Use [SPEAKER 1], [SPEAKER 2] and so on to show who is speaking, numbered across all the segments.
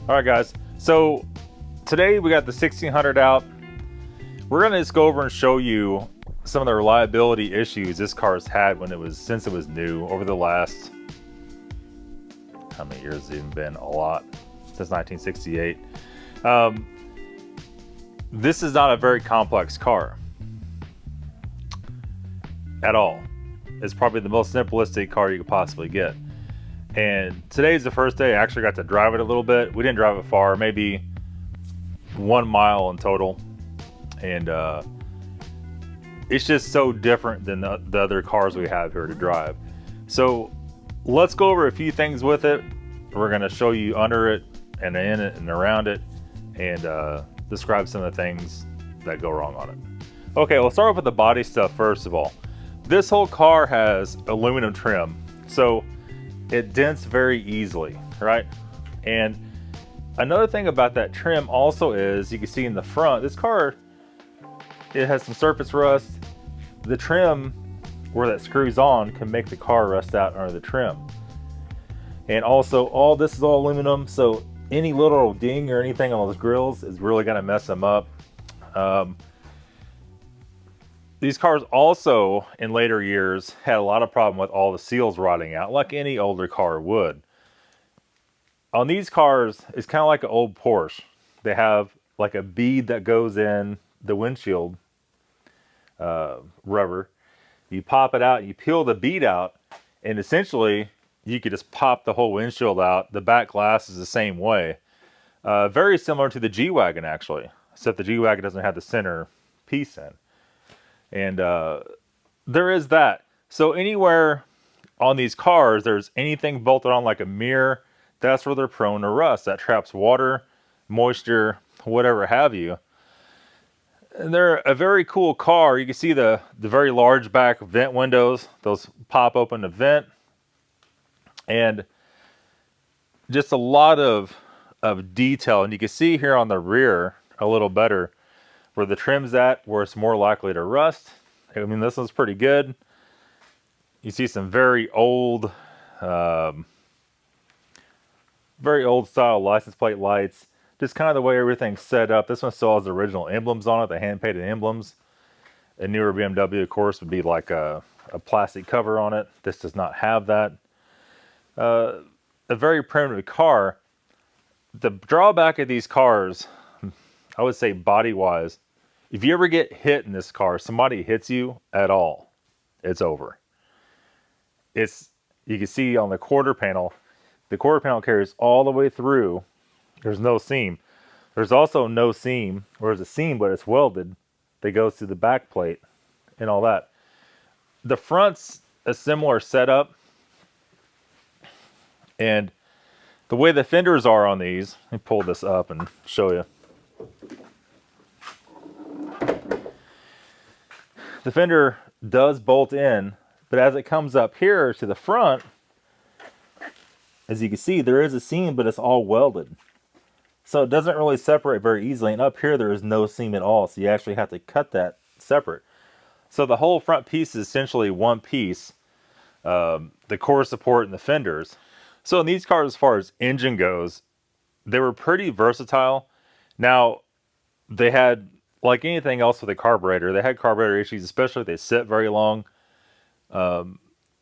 [SPEAKER 1] All right, guys. So today we got the 1600 out. We're gonna just go over and show you some of the reliability issues this car's had since it was new over the last, how many years has it even been? A lot, since 1968. This is not a very complex car at all. It's probably the most simplistic car you could possibly get. And today's the first day I actually got to drive it a little bit. We didn't drive it far, maybe 1 mile in total. And it's just so different than the other cars we have here to drive. So let's go over a few things with it. We're gonna show you under it and in it and around it, and describe some of the things that go wrong on it. Okay, we'll start off with the body stuff first of all. This whole car has aluminum trim, so it dents very easily, right? And another thing about that trim also is, you can see in the front, this car, it has some surface rust. The trim, where that screws on, can make the car rust out under the trim. And also, all this is all aluminum, so any little ding or anything on those grills is really gonna mess them up. These cars also, in later years, had a lot of problem with all the seals rotting out, like any older car would. On these cars, it's kind of like an old Porsche. They have like a bead that goes in the windshield rubber. You pop it out, you peel the bead out, and essentially you could just pop the whole windshield out. The back glass is the same way. Very similar to the G-Wagon, actually, except the G-Wagon doesn't have the center piece in. And there is that. So anywhere on these cars there's anything bolted on like a mirror, that's where they're prone to rust. That traps water, moisture, whatever have you. And they're a very cool car. You can see the very large back vent windows. Those pop open to vent. And just a lot of detail. And you can see here on the rear a little better where the trim's at, where it's more likely to rust. I mean, this one's pretty good. You see some very old style license plate lights. Just kind of the way everything's set up. This one still has the original emblems on it, the hand-painted emblems. A newer BMW, of course, would be like a plastic cover on it. This does not have that. A very primitive car. The drawback of these cars, I would say body-wise, if you ever get hit in this car, somebody hits you at all, it's over. You can see on the quarter panel, the quarter panel carries all the way through. There's no seam. There's also no seam, or there's a seam, but it's welded, that goes through the back plate and all that. The front's a similar setup. And the way the fenders are on these, let me pull this up and show you. The fender does bolt in, but as it comes up here to the front, as you can see, there is a seam, but it's all welded. So it doesn't really separate very easily. And up here, there is no seam at all. So you actually have to cut that separate. So the whole front piece is essentially one piece. The core support and the fenders. So in these cars, as far as engine goes, they were pretty versatile. Now, they had, like anything else with a carburetor, they had carburetor issues, especially if they sit very long.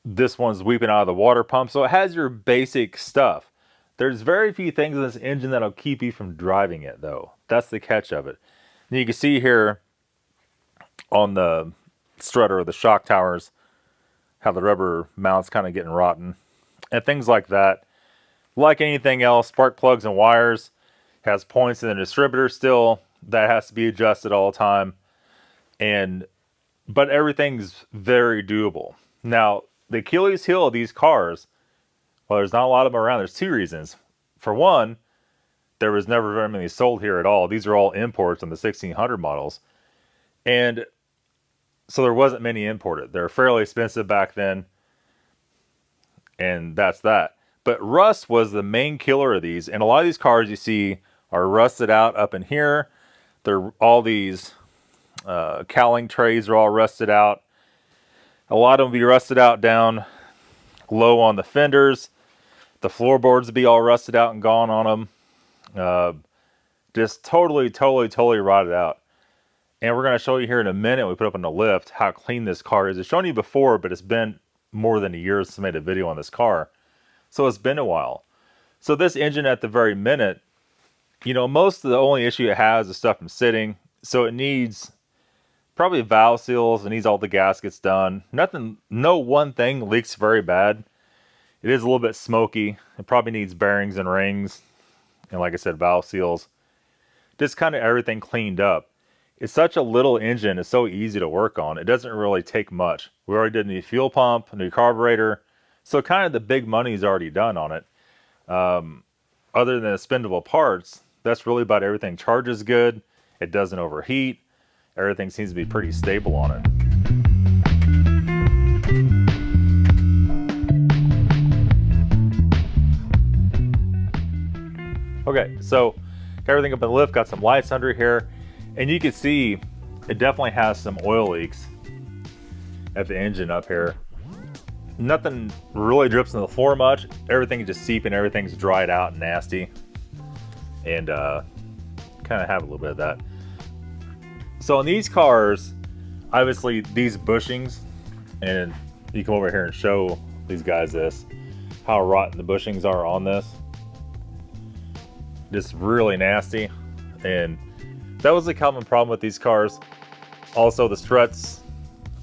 [SPEAKER 1] This one's weeping out of the water pump, so it has your basic stuff. There's very few things in this engine that'll keep you from driving it, though. That's the catch of it. And you can see here on the strutter or the shock towers how the rubber mount's kind of getting rotten and things like that. Like anything else, spark plugs and wires has points in the distributor still that has to be adjusted all the time. But everything's very doable. Now, the Achilles heel of these cars, well, there's not a lot of them around. There's two reasons. For one, there was never very many sold here at all. These are all imports on the 1600 models. And so there wasn't many imported. They're fairly expensive back then. And that's that. But rust was the main killer of these. And a lot of these cars you see are rusted out up in here. All these cowling trays are all rusted out. A lot of them will be rusted out down low on the fenders. The floorboards will be all rusted out and gone on them. Uh, just totally rotted out. And we're going to show you here in a minute, we put up on the lift, how clean this car is. I've shown you before, but it's been more than a year since I made a video on this car. So it's been a while. So this engine at the very minute, you know, most of the only issue it has is stuff from sitting. So it needs probably valve seals. It needs all the gaskets done. Nothing, no one thing leaks very bad. It is a little bit smoky. It probably needs bearings and rings. And like I said, valve seals. Just kind of everything cleaned up. It's such a little engine. It's so easy to work on. It doesn't really take much. We already did a new fuel pump, a new carburetor. So kind of the big money is already done on it. Other than the spendable parts, that's really about everything. Charges good. It doesn't overheat. Everything seems to be pretty stable on it. Okay, so got everything up in the lift, got some lights under here, and you can see it definitely has some oil leaks at the engine up here. Nothing really drips on the floor much. Everything's just seeping, everything's dried out and nasty. And kind of have a little bit of that. So in these cars, obviously these bushings, and you come over here and show these guys this, how rotten the bushings are on this. Just really nasty. And that was a common problem with these cars. Also the struts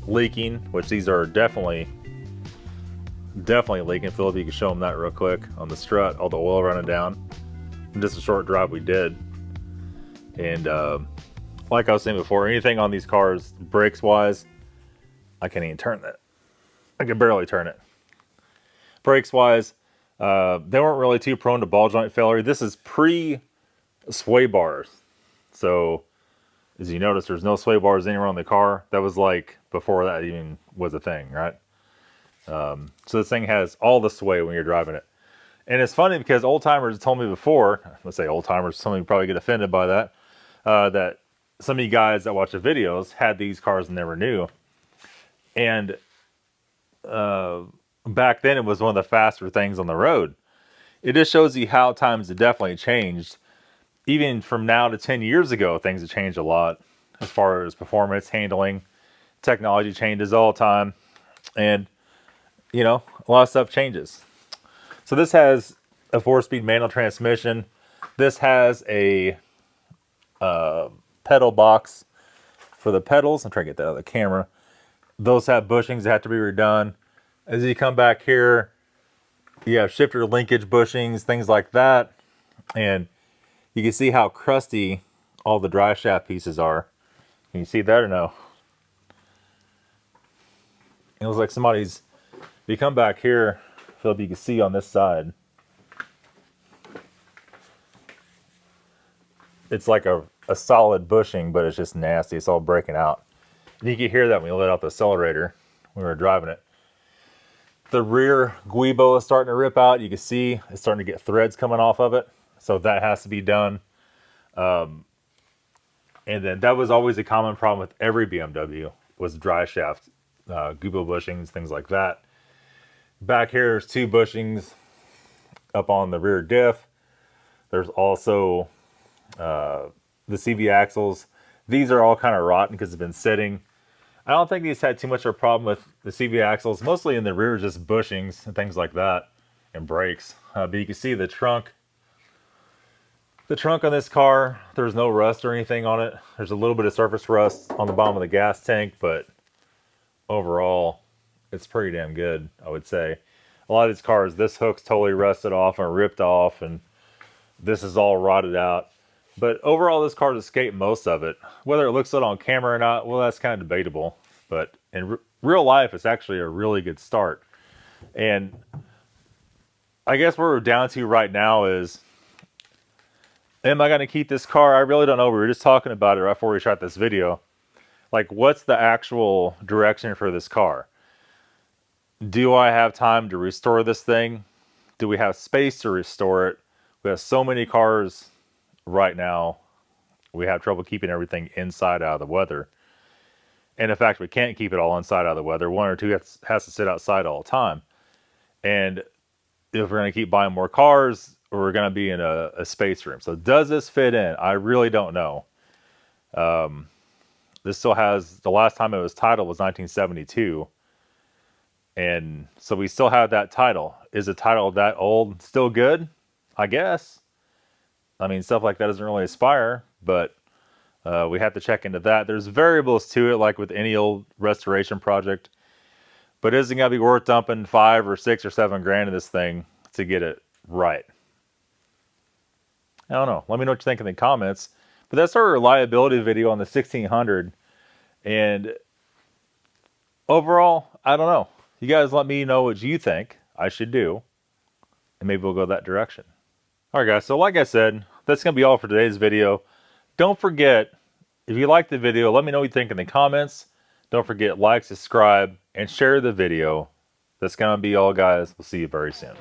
[SPEAKER 1] leaking, which these are definitely leaking. Philip, you can show them that real quick on the strut, all the oil running down. Just a short drive we did. And like I was saying before, anything on these cars brakes wise, I can't even turn that. I can barely turn it. Brakes wise, they weren't really too prone to ball joint failure. This is pre sway bars. So as you notice, there's no sway bars anywhere on the car. That was like before that even was a thing, right? So this thing has all the sway when you're driving it. And it's funny because old timers told me before, let's say old timers, some of you probably get offended by that, that some of you guys that watch the videos had these cars and never knew. And back then it was one of the faster things on the road. It just shows you how times have definitely changed. Even from now to 10 years ago, things have changed a lot as far as performance, handling, technology changes all the time. And, you know, a lot of stuff changes. So this has a 4-speed manual transmission. This has a pedal box for the pedals. I'm trying to get that out of the camera. Those have bushings that have to be redone. As you come back here, you have shifter linkage bushings, things like that. And you can see how crusty all the drive shaft pieces are. Can you see that or no? It looks like somebody's, if you come back here, Philip, you can see on this side, it's like a solid bushing, but it's just nasty. It's all breaking out. And you can hear that when you let out the accelerator when we were driving it. The rear guibo is starting to rip out. You can see it's starting to get threads coming off of it. So that has to be done. And then that was always a common problem with every BMW, was drive shaft, guibo bushings, things like that. Back here, there's 2 bushings up on the rear diff. There's also the CV axles. These are all kind of rotten because they've been sitting. I don't think these had too much of a problem with the CV axles. Mostly in the rear, just bushings and things like that, and brakes. But you can see the trunk. The trunk on this car, there's no rust or anything on it. There's a little bit of surface rust on the bottom of the gas tank, but overall, it's pretty damn good, I would say. A lot of these cars, this hook's totally rusted off and ripped off, and this is all rotted out. But overall, this car's escaped most of it. Whether it looks good on camera or not, well, that's kind of debatable. But in real life, it's actually a really good start. And I guess where we're down to right now is, am I going to keep this car? I really don't know. We were just talking about it right before we shot this video. Like, what's the actual direction for this car? Do I have time to restore this thing? Do we have space to restore it? We have so many cars right now. We have trouble keeping everything inside out of the weather. And in fact, we can't keep it all inside out of the weather. 1 or 2 has to sit outside all the time. And if we're going to keep buying more cars, we're going to be in a space room. So does this fit in? I really don't know. This still has, the last time it was titled was 1972. And so we still have that title. Is a title that old still good? I guess. I mean, stuff like that doesn't really expire, but we have to check into that. There's variables to it, like with any old restoration project. But isn't going to be worth dumping 5 or 6 or 7 grand in this thing to get it right? I don't know. Let me know what you think in the comments. But that's our reliability video on the 1600. And overall, I don't know. You guys let me know what you think I should do. And maybe we'll go that direction. Alright guys, so like I said, that's going to be all for today's video. Don't forget, if you like the video, let me know what you think in the comments. Don't forget, like, subscribe, and share the video. That's going to be all, guys. We'll see you very soon.